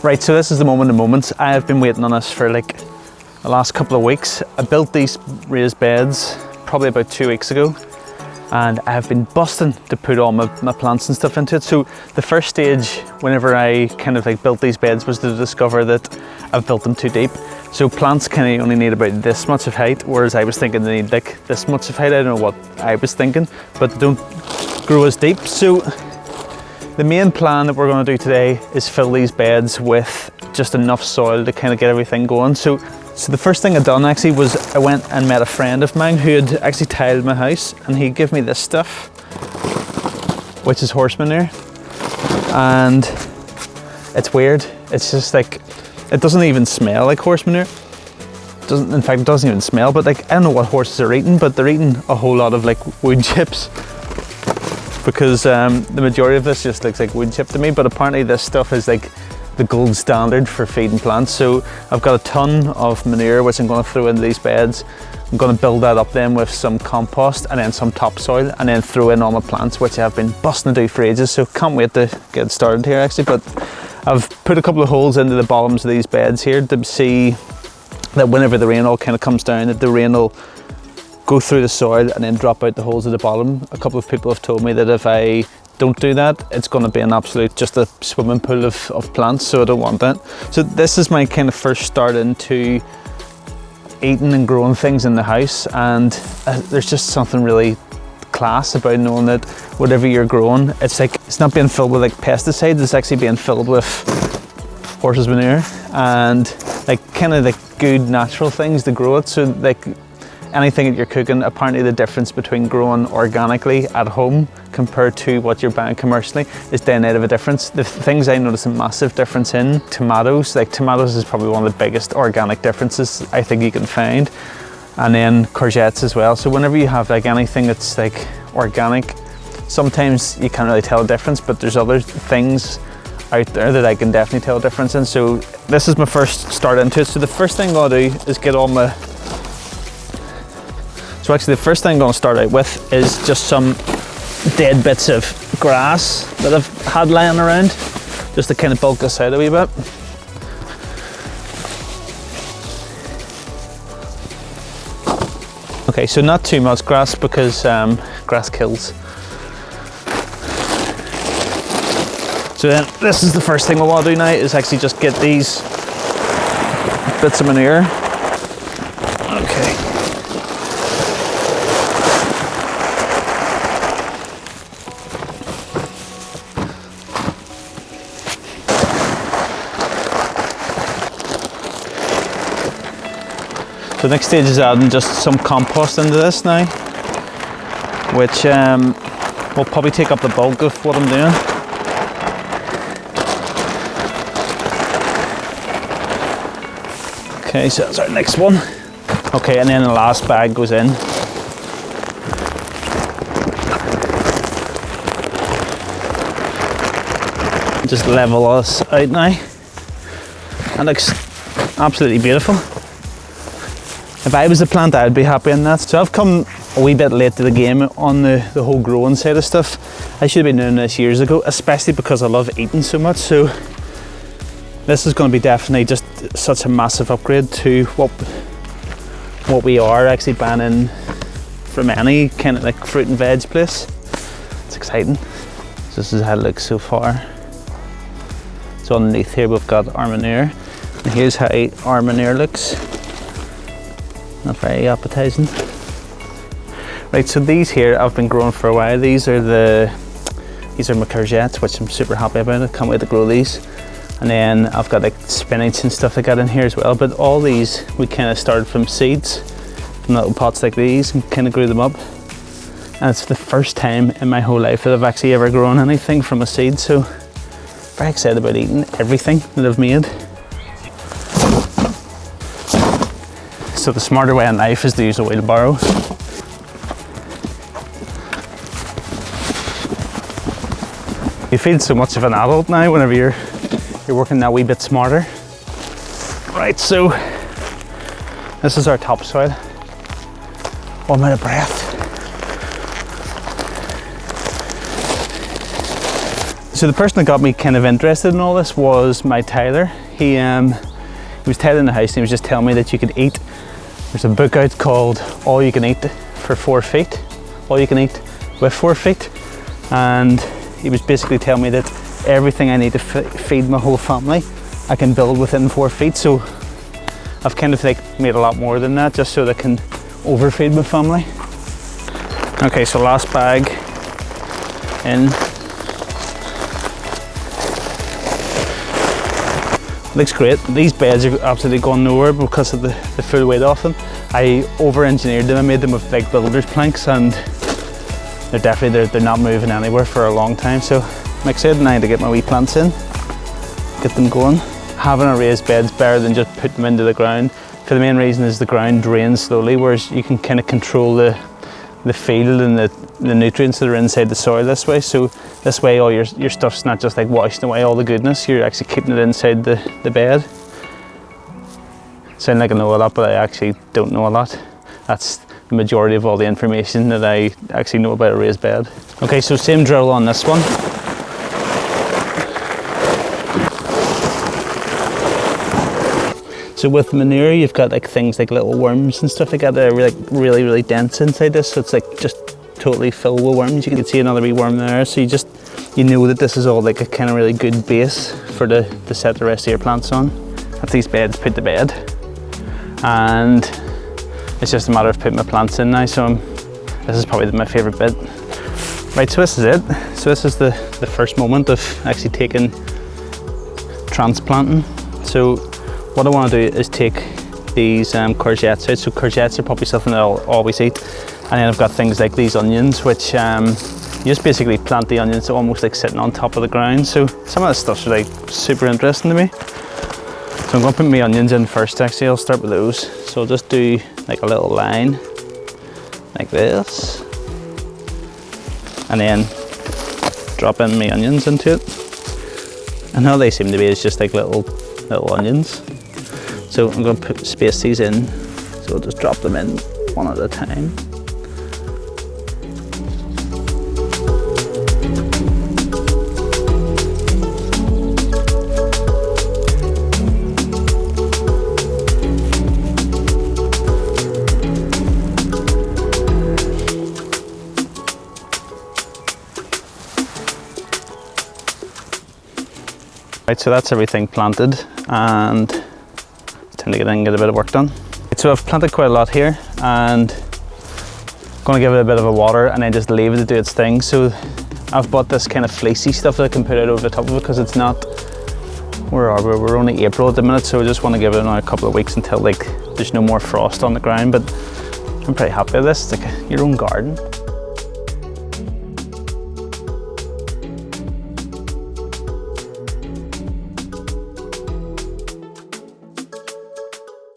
Right, so this is the moment of moments. I have been waiting on this for like the last couple of weeks. I built these raised beds probably about 2 weeks ago, and I have been busting to put all my plants and stuff into it. So the first stage, whenever I kind of like built these beds, was to discover that I've built them too deep. So plants kind of only need about this much of height, whereas I was thinking they need like this much of height. I don't know what I was thinking, but they don't grow as deep. So the main plan that we're going to do today is fill these beds with just enough soil to kind of get everything going. So the first thing I done actually was I went and met a friend of mine who had actually tiled my house, and he gave me this stuff, which is horse manure. And it's weird. It's just like, it doesn't even smell like horse manure. In fact, it doesn't even smell, but like, I don't know what horses are eating, but they're eating a whole lot of like wood chips, because the majority of this just looks like wood chip to me, but apparently this stuff is like the gold standard for feeding plants. So I've got a ton of manure which I'm going to throw into these beds. I'm going to build that up then with some compost and then some topsoil, and then throw in all my plants, which I've been busting to do for ages, so can't wait to get started here actually. But I've put a couple of holes into the bottoms of these beds here to see that whenever the rain all kind of comes down, that the rain will go through the soil and then drop out the holes at the bottom. A couple of people have told me that if I don't do that, it's going to be an absolute, just a swimming pool of plants, so I don't want that. So this is my kind of first start into eating and growing things in the house, and there's just something really class about knowing that whatever you're growing, it's like, it's not being filled with like pesticides, it's actually being filled with horse's manure and like kind of like good natural things to grow it. So like anything that you're cooking, apparently the difference between growing organically at home compared to what you're buying commercially is day and night of a difference. The things I notice a massive difference in, tomatoes, like tomatoes is probably one of the biggest organic differences I think you can find, and then courgettes as well. So whenever you have like anything that's like organic, sometimes you can't really tell a difference, but there's other things out there that I can definitely tell a difference in. So this is my first start into it. So the first thing I'm going to do is get all my, so actually the first thing I'm going to start out with is just some dead bits of grass that I've had lying around, just to kind of bulk this out a wee bit. Okay, so not too much grass, because grass kills. So then this is the first thing I want to do now, is actually just get these bits of manure. Okay. So the next stage is adding just some compost into this now, which will probably take up the bulk of what I'm doing. Okay, so that's our next one. Okay, and then the last bag goes in. Just level us out now. That looks absolutely beautiful. If I was the plant, I'd be happy in that. So I've come a wee bit late to the game on the whole growing side of stuff. I should have been doing this years ago, especially because I love eating so much. So this is going to be definitely just such a massive upgrade to what we are actually buying in from any kind of like fruit and veg place. It's exciting. So this is how it looks so far. So underneath here we've got our manure, and here's how our manure looks. Not very appetizing. Right, so these here I've been growing for a while. These are my courgettes, which I'm super happy about. I can't wait to grow these. And then I've got like spinach and stuff like that in here as well. But all these we kind of started from seeds, from little pots like these, and kind of grew them up. And it's the first time in my whole life that I've actually ever grown anything from a seed. So very excited about eating everything that I've made. So the smarter way in life is to use a wheelbarrow. You feel so much of an adult now whenever you're working that wee bit smarter. Right, so this is our topsoil. Oh, I'm out of breath. So the person that got me kind of interested in all this was my tailor. He was tailoring the house and he was just telling me that you could eat. There's a book out called All You Can Eat for 4 Feet. All You Can Eat with 4 feet. And he was basically telling me that everything I need to feed my whole family, I can build within 4 feet. So I've kind of like made a lot more than that just so that I can overfeed my family. Okay, so last bag in. Looks great. These beds are absolutely going nowhere because of the full weight of them. I over-engineered them. I made them with like builder's planks, and they're not moving anywhere for a long time. So I'm excited now to get my wee plants in, get them going. Having a raised bed's better than just putting them into the ground. For the main reason is the ground drains slowly, whereas you can kind of control the field and the nutrients that are inside the soil this way. So this way all your stuff's not just like washing away all the goodness, you're actually keeping it inside the bed. Sound like I know a lot, but I actually don't know a lot. That's the majority of all the information that I actually know about a raised bed. Okay, so same drill on this one. So with manure, you've got like things like little worms and stuff like that that are like really dense inside this. So it's like just totally filled with worms. You can see another wee worm there. So you know that this is all like a kind of really good base for to set the rest of your plants on. That's these beds put to bed. And it's just a matter of putting my plants in now. So this is probably my favorite bit. Right, so this is it. So this is the first moment of actually taking transplanting. So what I want to do is take these courgettes out. So courgettes are probably something that I'll always eat. And then I've got things like these onions, which you just basically plant the onions almost like sitting on top of the ground. So some of this stuff's like super interesting to me. So I'm going to put my onions in first actually. I'll start with those. So I'll just do like a little line like this. And then drop in my onions into it. And all they seem to be is just like little onions. So I'm going to space these in, so I'll just drop them in one at a time. Right, so that's everything planted, and time to get in and get a bit of work done. So I've planted quite a lot here, and I'm going to give it a bit of a water and then just leave it to do its thing. So I've bought this kind of fleecy stuff that I can put out over the top of it because it's not, where are we? We're only April at the minute, so I just want to give it another couple of weeks until like there's no more frost on the ground. But I'm pretty happy with this. It's like your own garden.